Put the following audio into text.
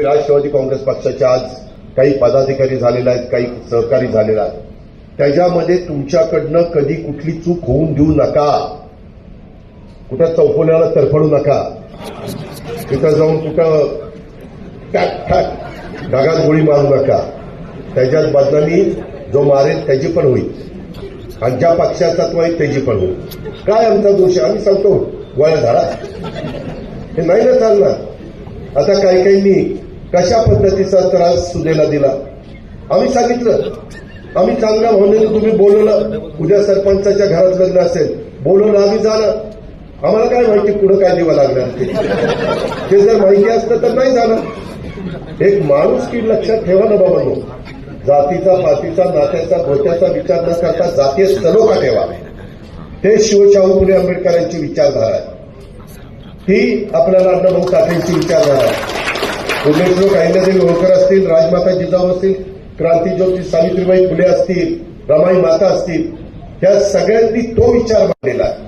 राष्ट्रवादी काँग्रेस पक्षाचे आज काही पदाधिकारी झालेले आहेत, काही सहकारी झालेले आहेत. त्याच्यामध्ये तुमच्याकडनं कधी कुठली चूक होऊन देऊ नका. कुठं चौकोनाला तरफडू नका. तिथं जाऊन कुठं टाक ठाक ढगात गोळी मारू नका. त्याच्यात बदनामी जो मारेल त्याची पण होईल आणि ज्या पक्षाचा तो आहे त्याची पण होईल. काय आमचा दोष आहे? आम्ही सांगतो गोळ्या झाडा हे नाही ना चालणार. आता काही काहींनी कशा पद्धतीचा त्रास सुनेला दिला आम्ही सांगितलं. आम्ही चांगल्या भावनेने तुम्ही बोलवलं. उद्या सरपंचाच्या घरात लग्न असेल बोलवलं आम्ही जाणार. आम्हाला काय माहिती पुढं काय देवा लागणार ते जर माहिती असतं तर नाही जाणार. एक माणूस की लक्षात ठेवा ना बाबा. जातीचा पातीचा नात्याचा गोत्याचा विचार न करता जातीय सलोखा ठेवा. ते शिवशाहू फुले आंबेडकरांची विचारधारा आहे. ही आपल्याला अण्णाभाऊ साठेंची विचारधारा आहे. पुण्यश्लोक अहिल्यादेवी होळकर असतील, राजमाता जिजाऊ असतील, क्रांतीज्योती सावित्रीबाई फुले असतील, रमाई माता असतील, त्या सगळ्यांनी तो विचार मांडलेला आहे.